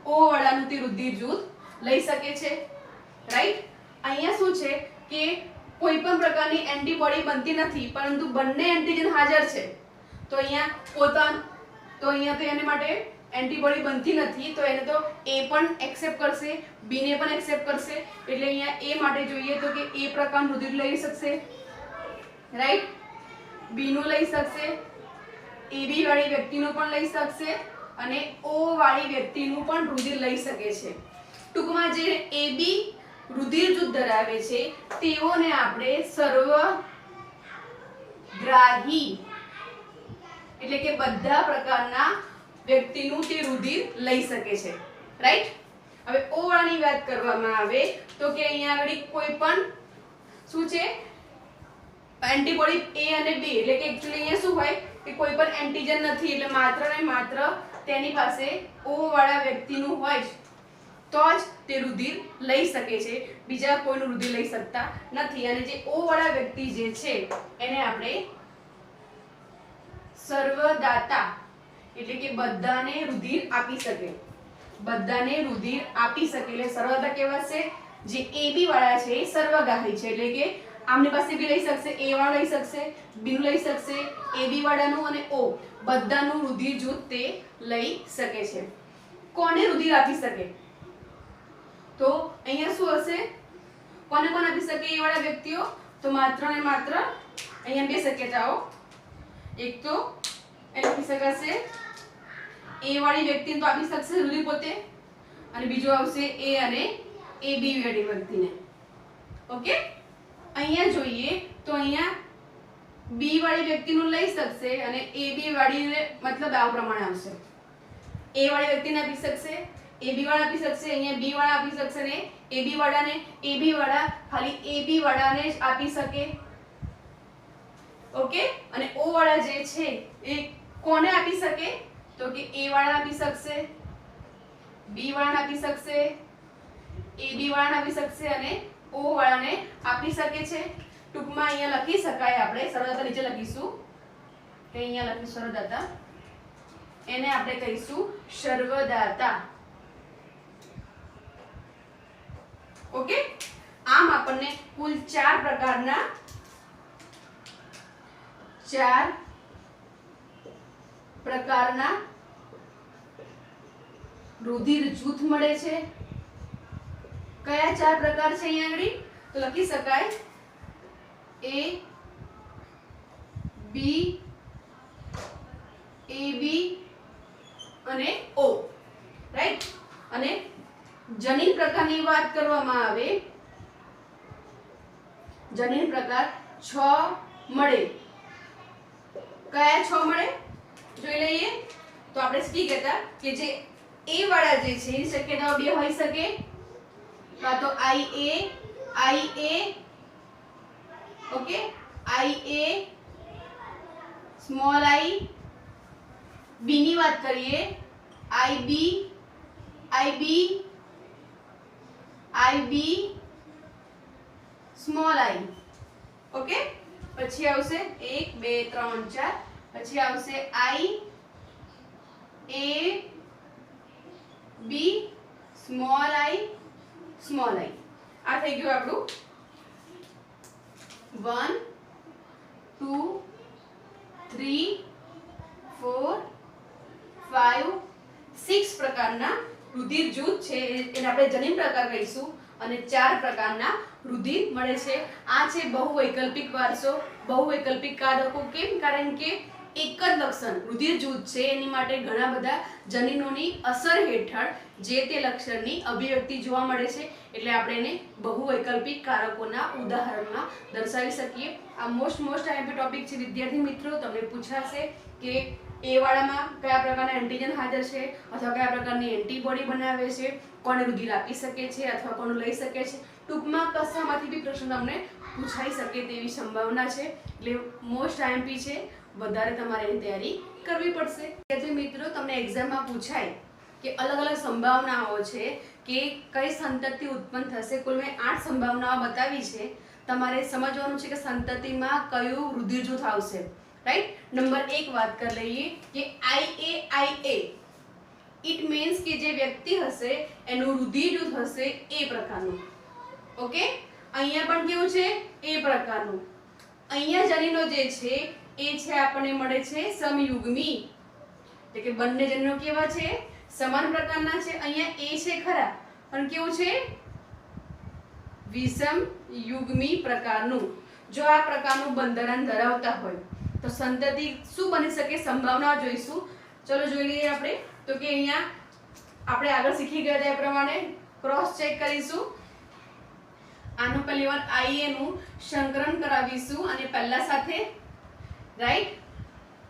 ઓ વાળાનું તે રુધિર જૂથ લઈ શકે છે. રાઈટ. અહીંયા શું છે કે કોઈ પણ પ્રકારની એન્ટીબોડી બનતી નથી પરંતુ બંને એન્ટીજન હાજર છે. તો અહીંયા તો એને માટે એન્ટીબોડી બનતી નથી તો એને તો એ પણ એક્સેપ્ટ કરશે, બી ને પણ એક્સેપ્ટ કરશે. એટલે અહીંયા એ માટે જોઈએ તો કે એ પ્રકારનું રુધિર લઈ શકશે. રાઈટ. બી નું લઈ શકશે, એબી વાળી વ્યક્તિનું પણ લઈ શકશે અને ઓ વાળી વ્યક્તિનું પણ રુધિર લઈ શકે છે. ટૂંકમાં જે એબી રુધિર જૂથ ધરાવે છે તેઓને આપણે સર્વગ્રાહી એટલે કે બધા પ્રકારના વ્યક્તિનું તે રુધિર લઈ શકે છે. રાઈટ. હવે ઓ વાળાની વાત કરવામાં આવે તો કે અહીંયા આગળ કોઈ પણ શું છે એન્ટીબોડી એ અને બી એટલે કે એક્ચ્યુઅલી અહીંયા શું હોય કે કોઈ પણ એન્ટીજન નથી એટલે માત્ર ને માત્ર તેની પાસે ઓ વાળા વ્યક્તિનું હોય તો જ તે રુધિર લઈ શકે છે. બીજા કોઈનું રુધિર લઈ શકતા નથી. અને જે ઓ વાળા વ્યક્તિ જે છે એને આપણે સર્વદાતા એટલે કે બધાને રુધિર આપી શકે. બધાને રુધિર આપી શકે એટલે સર્વદાતા કહેવાશે. જે એબી વાળા છે એ સર્વગ્રાહી છે એટલે કે આમની પાસે બી લઈ શકશે, એ વાળા લઈ શકશે, બી લઈ શકશે, એબી વાળાનું અને ઓ બધાનું રુધિર જૂથ તે લઈ શકે છે. કોને રુધિર આપી શકે? તો અહીંયા શું હશે? કોને કોણ આપી શકે એ વાળા વ્યક્તિઓ? તો માત્ર ને માત્ર અહીંયા બે શક્યતાઓ. એક તો એ લખી શકાશે એ વાળી વ્યક્તિને તો આપી શકશે રુધિર પોતે અને બીજો આવશે એ અને એ બી વાળી વ્યક્તિને. ઓકે, અહીંયા જોઈએ તો અહીંયા બી વાળી વ્યક્તિનું લઈ શકશે અને એ બી વાળીને મતલબ આ પ્રમાણે આવશે. એ વાળી વ્યક્તિને આપી શકશે, એ બી વાળા આપી શકશે, અહીંયા બી વાળા આપી શકશે ને એ બી વાળાને, એ બી વાળા ખાલી એ બી વાળાને જ આપી શકે. ઓકે, અને ઓ વાળા જે છે એ કોને આપી શકે? તો કે એ વાળાને આપી શકશે, બી વાળાને આપી શકશે, એ બી વાળાને આપી શકશે અને ઓ વાળાને આપી શકે છે. ટૂંકમાં અહીંયા લખી શકાય આપણે સર્વદાતા નીચે લખીશું કે અહીંયા લખીશું સર્વદાતા, એને આપણે કહીશું સર્વદાતા. ઓકે, આમ આપણને કુલ ચાર પ્રકારના રુધિર જૂથ મળે છે. કયા ચાર પ્રકાર છે અહીંયા આગળ? તો લખી શકાય એ બી, એ બી અને ઓ. રાઈટ. અને જનીન પ્રકારની વાત કરવામાં આવે, જનીન પ્રકાર 6 મળે. કયા 6 મળે જોઈ લઈએ. તો આપણે શું કહેતા કે જે એ વાળા જે છે એની શક્યતાઓ બે હોઈ શકે. કાં તો IA okay, IA small I. બી ની વાત કરીએ IB સ્મોલ I. ઓકે, પછી આવશે 1 2 3 4, પછી આવશે IAB સ્મોલ I. આ થઈ ગયું આપણું 1 2 3 4 5 6 પ્રકારના રુધિર જૂથ છે એને આપણે જનીન પ્રકાર કહીશું. અને 4 પ્રકારના રુધિર મળે છે. આ છે બહુવૈકલ્પિક વારસો. બહુવૈકલ્પિક કારકો કેમ? કારણ કે એક જ લક્ષણ રુધિર જૂથ છે, એની માટે ઘણા બધા જનીનોની અસર હેઠળ જે તે લક્ષણની અભિવ્યક્તિ જોવા મળે છે, એટલે આપણે એને બહુવૈકલ્પિક કારકોના ઉદાહરણમાં દર્શાવી શકીએ. આ મોસ્ટ આઈએમપી ટોપિક છે વિદ્યાર્થી મિત્રો. તમને પૂછાશે કે એ વાળામાં કયા પ્રકારના એન્ટીજન હાજર છે અથવા કયા પ્રકારની એન્ટીબોડી બનાવે છે, કોને રુધિર આપી શકે છે અથવા કોનું લઈ શકે છે. ટૂંકમાં કશામાંથી બી પ્રશ્ન તમને પૂછાઈ શકે તેવી સંભાવના છે, એટલે મોસ્ટ આઈએમપી છે. વધારે તમારે એની તૈયારી કરવી પડશે. વિદ્યાર્થી મિત્રો, તમને એક્ઝામમાં પૂછાય કે અલગ અલગ સંભાવનાઓ છે કે કઈ સંતતિ ઉત્પન્ન થશે. કુલ મેં 8 સંભાવનાઓ બતાવી છે. તમારે સમજવાનું છે કે સંતતિમાં કયું રુધિર જૂથ આવશે. રાઈટ. નંબર 1 વાત કરી લઈએ કે IA ઇટ મીન્સ કે જે વ્યક્તિ હશે એનું રુધિર જૂથ હશે એ પ્રકારનું. ઓકે, અહીંયા પણ કેવું છે? એ પ્રકારનું. અહીંયા જનીનો જે છે એ છે આપણને મળે છે સમયુગ્મી, એટલે કે બંને જનીનો કેવા છે? સમાન પ્રકારના છે. અહીંયા એ છે ખરા, પણ કેવું છે? વિષમ યુગ્મી પ્રકારનું. જો આ પ્રકારનું બંધારણ ધરાવતા હોય તો સંતતિ શું બની શકે? સંભાવના જોઈશું. ચલો જોઈ લઈએ આપણે. તો કે અહીંયા આપણે આગળ શીખી ગયા હતા એ પ્રમાણે ક્રોસ ચેક કરીશું. આનું પહેલી વાર IA નું સંકરણ કરાવીશું અને પહેલા સાથે, રાઈટ,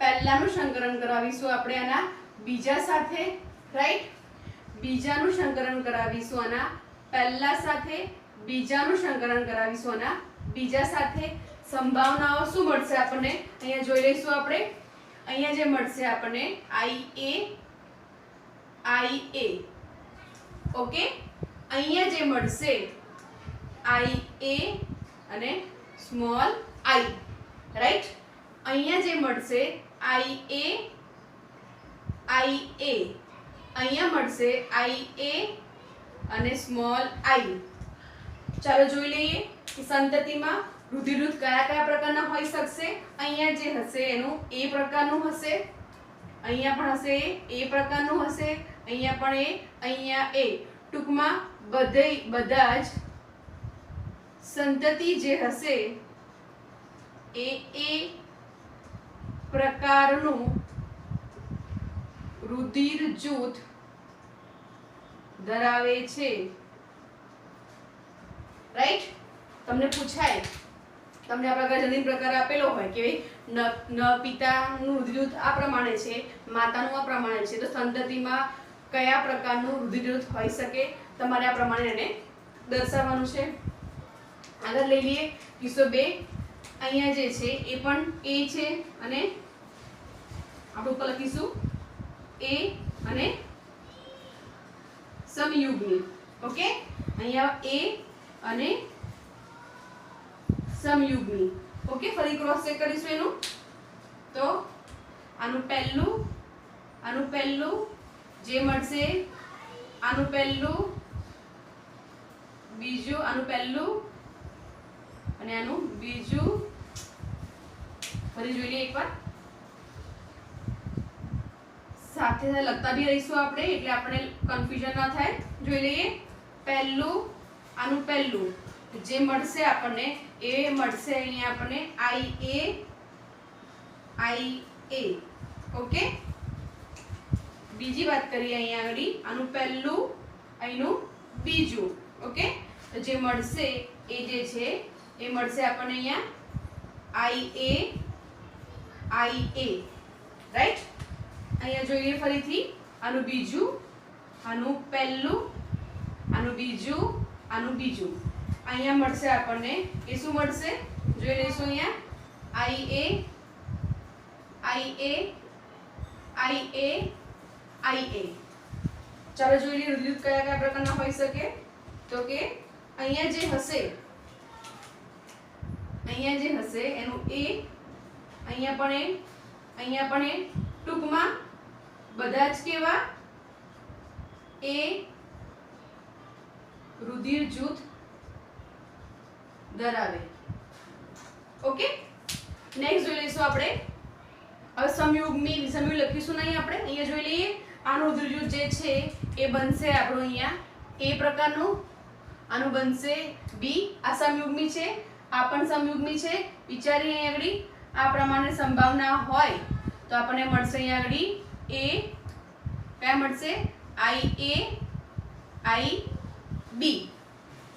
પહેલાનું સંકરણ કરાવીશું આપણે આના બીજા સાથે, રાઈટ, બીજાનું સંકરણ કરાવીશું આના પહેલા સાથે, બીજાનું સંકરણ કરાવીશું આના બીજા સાથે. સંભાવનાઓ શું મળશે આપણને અહીંયા જોઈ લઈશું આપણે. અહીંયા જે મળશે આપણને IA, ઓકે. અહીંયા જે મળશે IA અને સ્મોલ I, રાઈટ. અહીંયા જે મળશે IA, અહીંયા મળશે IA અને સ્મોલ I. ચાલો જોઈ લઈએ કે સંતતિમાં રુધિર જૂથ કયા કયા પ્રકારના હોઈ શકશે. અહીંયા જે હશે એનું A પ્રકારનું હશે, અહીંયા પણ હશે A પ્રકારનું હશે, અહીંયા પણ A, અહીંયા A. ટૂંકમાં બધા જ સંતતિ જે હશે એ A પ્રકારનું રુધિર જૂથ ધરાવે છે. રાઈટ. તમને પૂછાય, તમને આ પ્રકાર જનીન પ્રકાર આપેલો હોય કે પિતાનું રુધિર જૂથ આ પ્રમાણે છે, માતાનું આ પ્રમાણે છે, તો સંતતિમાં કયા પ્રકારનું રુધિર જૂથ હોઈ શકે, તમારે આ પ્રમાણે એને દર્શાવવાનું છે. આગળ લઈ લઈએ કિસ્સો 2. અહીંયા જે છે એ પણ A છે અને આપણે ઉપર લખીશું A અને સમયુગ્મી. ઓકે, અહીંયા A અને સમયુગ્મી. ઓકે, ફરી ક્રોસ ચેક કરીશું એનું. તો આનું પહેલું જે મળશે, આનું પહેલું, બીજું, આનું પહેલું અને આનું બીજું. ફરી જોઈ લઈએ એકવાર. સાથે સાથે લખતા બી રહીશું આપણે, એટલે આપણે કન્ફ્યુઝન ના થાય. જોઈ લઈએ. પહેલું, આનું પહેલું જે મળશે આપણને એ મળશે અહીંયા આપણને IA. ઓકે. બીજી વાત કરીએ અહીંયા આગળ. આનું પહેલું, અહીંનું બીજું. ઓકે, તો જે મળશે એ જે છે એ મળશે આપણને અહીંયા IA, રાઈટ. અહીંયા જોઈએ ફરીથી. આનું બીજું, આનું પહેલું, આનું બીજું, આનું બીજું. અહીંયા મળશે આપણને એ શું મળશે જોઈ લઈશું. અહીંયા IA. ચાલો જોઈ લઈએ રુધિર કયા કયા પ્રકારના હોઈ શકે. તો કે અહીંયા જે હશે એનું A, અહીંયા પણ A, અહીંયા પણ A. ટૂંકમાં બધા જ કેવા? A રુધિર જૂથ ધરાવે. ઓકે, નેક્સ્ટ જોઈ લઈશું આપણે. હવે સમયુગ્મી, વિષમયુગ્મી લખીશું નહીં આપણે. અહીંયા જોઈ લઈએ. આનું રુધિર જૂથ જે છે એ બનશે આપણું અહીંયા A પ્રકારનું આનું બનશે બી. આ સમયુગ્મી છે, આ પણ સમયુગ્મી છે. વિચારીએ અહીં આગળ આ પ્રમાણે સંભાવના હોય તો આપણને મળશે અહીં આગળ એ કયા મળશે આઈ એ આઈ બી,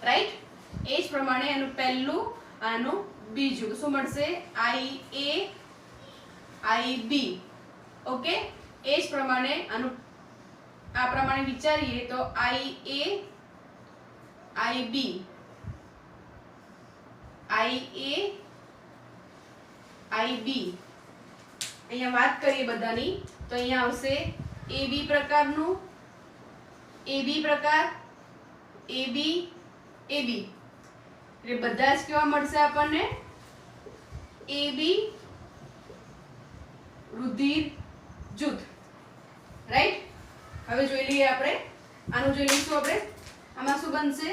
રાઈટ. એ જ પ્રમાણે એનું પહેલું આનું બીજું શું મળશે આઈ એ આઈ બી. ઓકે, એ જ પ્રમાણે આનું આ પ્રમાણે વિચારીએ તો આઈ એ આઈ બી, આઈ એ આઈ બી. અહીંયા વાત કરીએ બધાની તો અહીંયા આવશે એ બી પ્રકારનું, એ બી પ્રકાર, એ બી, એ બી. એટલે બધા જ કેવા મળશે આપણને એ બી રુધિર જૂથ, રાઈટ. હવે જોઈ લઈએ આપણે આનું જોઈ લઈશું આપણે. આમાં શું બનશે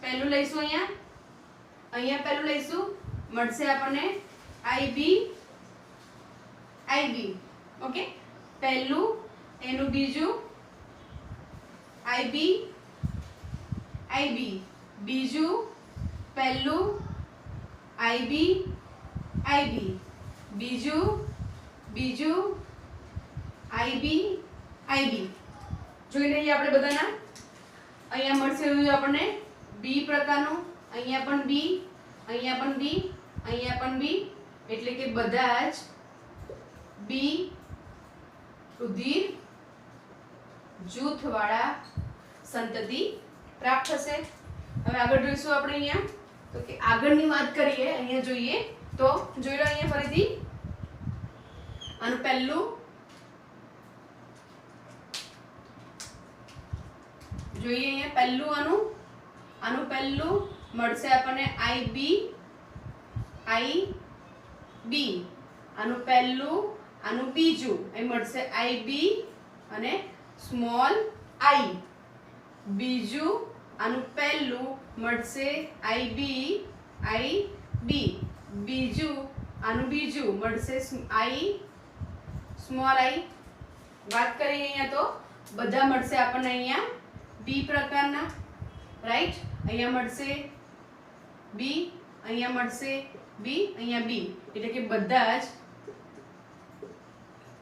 પહેલું લઈશું અહીંયા પહેલું લઈશું મળશે આપણને આઈ બી આઈ બી. ઓકે, પહેલું એનું બીજું આઈ બી આઈ બી, બીજું પહેલું આઈ બી આઈ બી, બીજું આઈ બી આઈ બી. જોઈ લઈએ આપણે બધાના. અહીંયા મળશે આપણને બી પ્રકારનું, અહીંયા પણ બી, અહીંયા પણ બી, અહીંયા પણ બી. એટલે કે બધા જ બી રુધિર જૂથવાળા સંતતિ પ્રાપ્ત થશે. હવે આગળ જોઈશું આપણે અહીંયા તો કે આગળની વાત કરીએ. અહીંયા જોઈએ તો જોઈ લો અહીંયા ફરીથી આનું પહેલું જોઈએ. અહીંયા પહેલું આનું પહેલું મળશે આપણને આઈ બી આઈ બી. આનું પહેલું આનું બીજું એ મળશે આઈ બી અને સ્મોલ આઈ. બીજું આનું પહેલું મળશે આઈ બી આઈ બી, બીજું આનું બીજું મળશે આઈ સ્મોલ આઈ. વાત કરીએ અહીંયા તો બધા મળશે આપણને અહીંયા બી પ્રકારના, રાઈટ. અહીંયા મળશે બી, અહીંયા મળશે બી, અહીંયા બી. એટલે કે બધા જ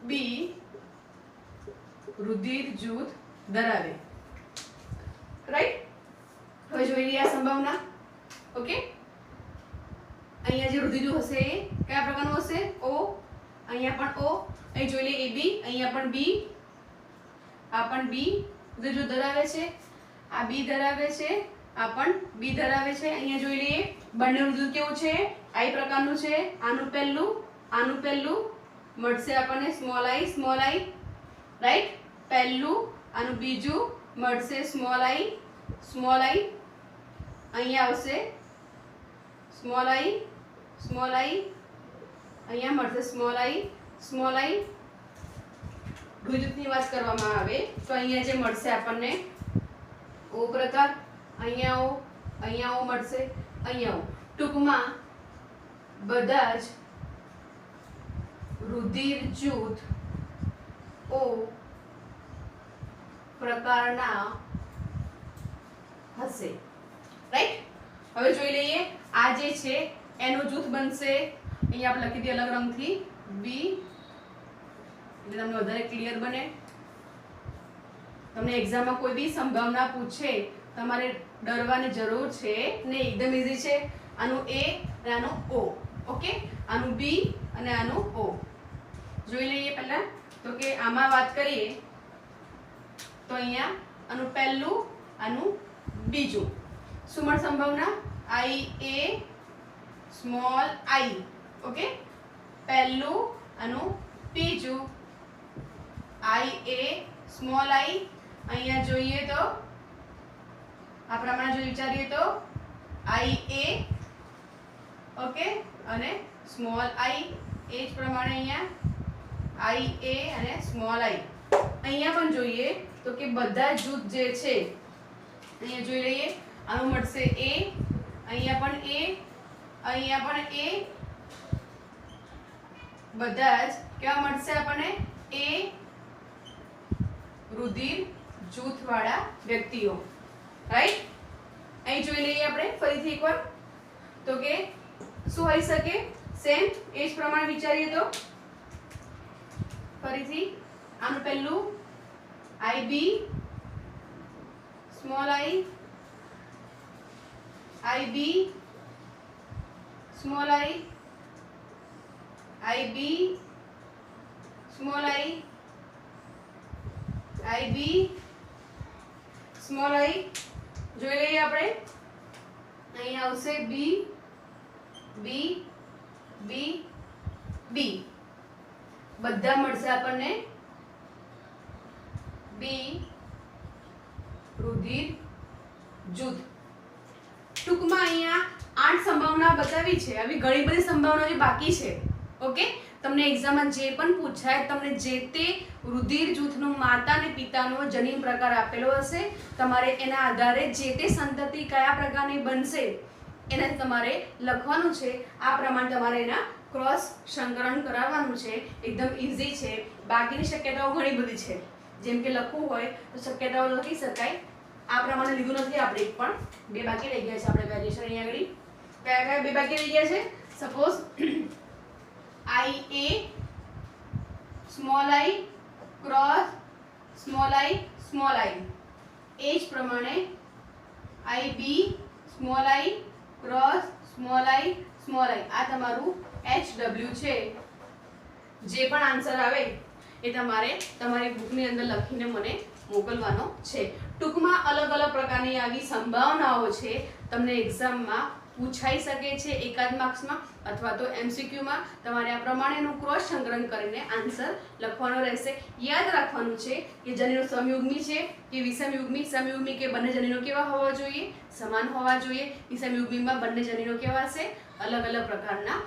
બી રુધિર જૂથ ધરાવે, રાઈટ. હવે જોઈ લઈએ આ સંભાવના. ઓકે, અહીંયા જે રુધિર જૂથ હશે એ કયા પ્રકારનું હશે ઓ. અહીંયા પણ ઓ. અહીં જોઈ લઈએ એ બી, અહીંયા પણ બી, આ પણ બી રુધિર જૂથ ધરાવે છે, આ બી ધરાવે છે, આ પણ બી ધરાવે છે. અહીંયા જોઈ લઈએ બંને રુધિર કેવું છે આઈ પ્રકારનું છે. આનું પહેલું મળશે આપણને સ્મોલ આઈ, રાઈટ. પહેલું આનું બીજું મળશે સ્મોલ આઈ. અહીંયા આવશે સ્મોલ આઈ, અહીંયા મળશે સ્મોલ આઈ. રુધિરની વાત કરવામાં આવે તો અહીંયા જે મળશે આપણને ઓ પ્રકાર, અહીંયા ઓ મળશે, અહીંયા ઓ. ટૂંકમાં બધા જ રુધિર જૂથ ઓ પ્રકારના હશે, રાઈટ. હવે જોઈ લઈએ આ જે છે એનું જૂથ બનશે અહીંયા આપણે લખી દઈએ અલગ રંગથી બી, એટલે તમને વધારે ક્લિયર બને. તમને એક્ઝામમાં કોઈ બી સંભાવના પૂછે તમારે ડરવાની જરૂર છે નહીં, એકદમ ઈઝી છે. આનું એ અને આનું ઓ. ઓકે, આનું બી અને આનું ઓ. જોઈ લઈએ પહેલા તો કે આમાં વાત કરીએ તો અહીંયા આનું પહેલું આનું બીજું શું મળે સંભાવના આઈ એ સ્મોલ આઈ. ઓકે, પહેલું આનું બીજું આઈ એ સ્મોલ આઈ. અહીંયા જોઈએ તો આ પ્રમાણે જો વિચારીએ તો આઈ એ ઓકે અને સ્મોલ આઈ. એ જ પ્રમાણે અહીંયા આઈ એ અને સ્મોલ આઈ. અહીંયા પણ જોઈએ તો કે બધા જૂથ જે છે અહીંયા જોઈ લઈએ. આનું મળશે એ, અહીંયા પણ એ, અહીંયા પણ એ. બધા જ કેવા મળશે આપણને એ રુધિર જૂથવાળા વ્યક્તિઓ, રાઈટ. અહીં જોઈ લઈએ આપણે ફરીથી એકવાર તો કે શું હોઈ શકે સેમ એ જ પ્રમાણે વિચારીએ તો ફરીથી આનું પહેલું IB small I IB small I IB small I IB small I જોઈ લઈએ આપણે અહીં આવશે B B B B બધા મળશે આપણને B રુધિર જૂથ ટૂંકમાં અહીંયા 8 સંભાવના બતાવી છે આવી ઘણી બધી સંભાવનાઓ બાકી છે ઓકે તમને એક્ઝામમાં જે પણ પૂછાય તમને જે તે રુધિર જૂથનું માતા અને પિતાનો જનીન પ્રકાર આપેલો હશે તમારે એના આધારે જે તે સંતતિ કયા પ્રકારની બનશે એને તમારે લખવાનું છે આ પ્રમાણે તમારે એના ક્રોસ સંકરણ કરાવવાનું છે એકદમ ઈઝી છે બાકીની શક્યતાઓ ઘણી બધી છે જેમ કે લખવું હોય તો શક્યતાઓ લખી શકાય આ પ્રમાણે લીધું નથી આપણે એક પણ બે બાકી રહી ગયા છે આપણે વેરિએશન અહીંયા આગળ કયા કયા બે બાકી રહી ગયા છે suppose IA small I cross small I small I એ જ પ્રમાણે IB small I cross small I small I આ તમારું HW છે જે પણ આન્સર આવે એ તમારે તમારી બુકની અંદર લખીને મને મોકલવાનો છે ટૂંકમાં અલગ અલગ પ્રકારની આવી સંભાવનાઓ છે તમને એક્ઝામમાં પૂછાઈ શકે છે એકાદ માર્ક્સમાં અથવા તો MCQ માં તમારે આ પ્રમાણેનું ક્રોસ સંકલન કરીને આન્સર લખવાનો રહેશે યાદ રાખવાનું છે કે જનીનો સમયુગ્મી છે કે વિષમયુગ્મી સમયુગ્મી કે બંને જનીનો કેવા હોવા જોઈએ સમાન હોવા જોઈએ વિષમયુગ્મીમાં બંને જનીનો કેવા હશે અલગ અલગ પ્રકારના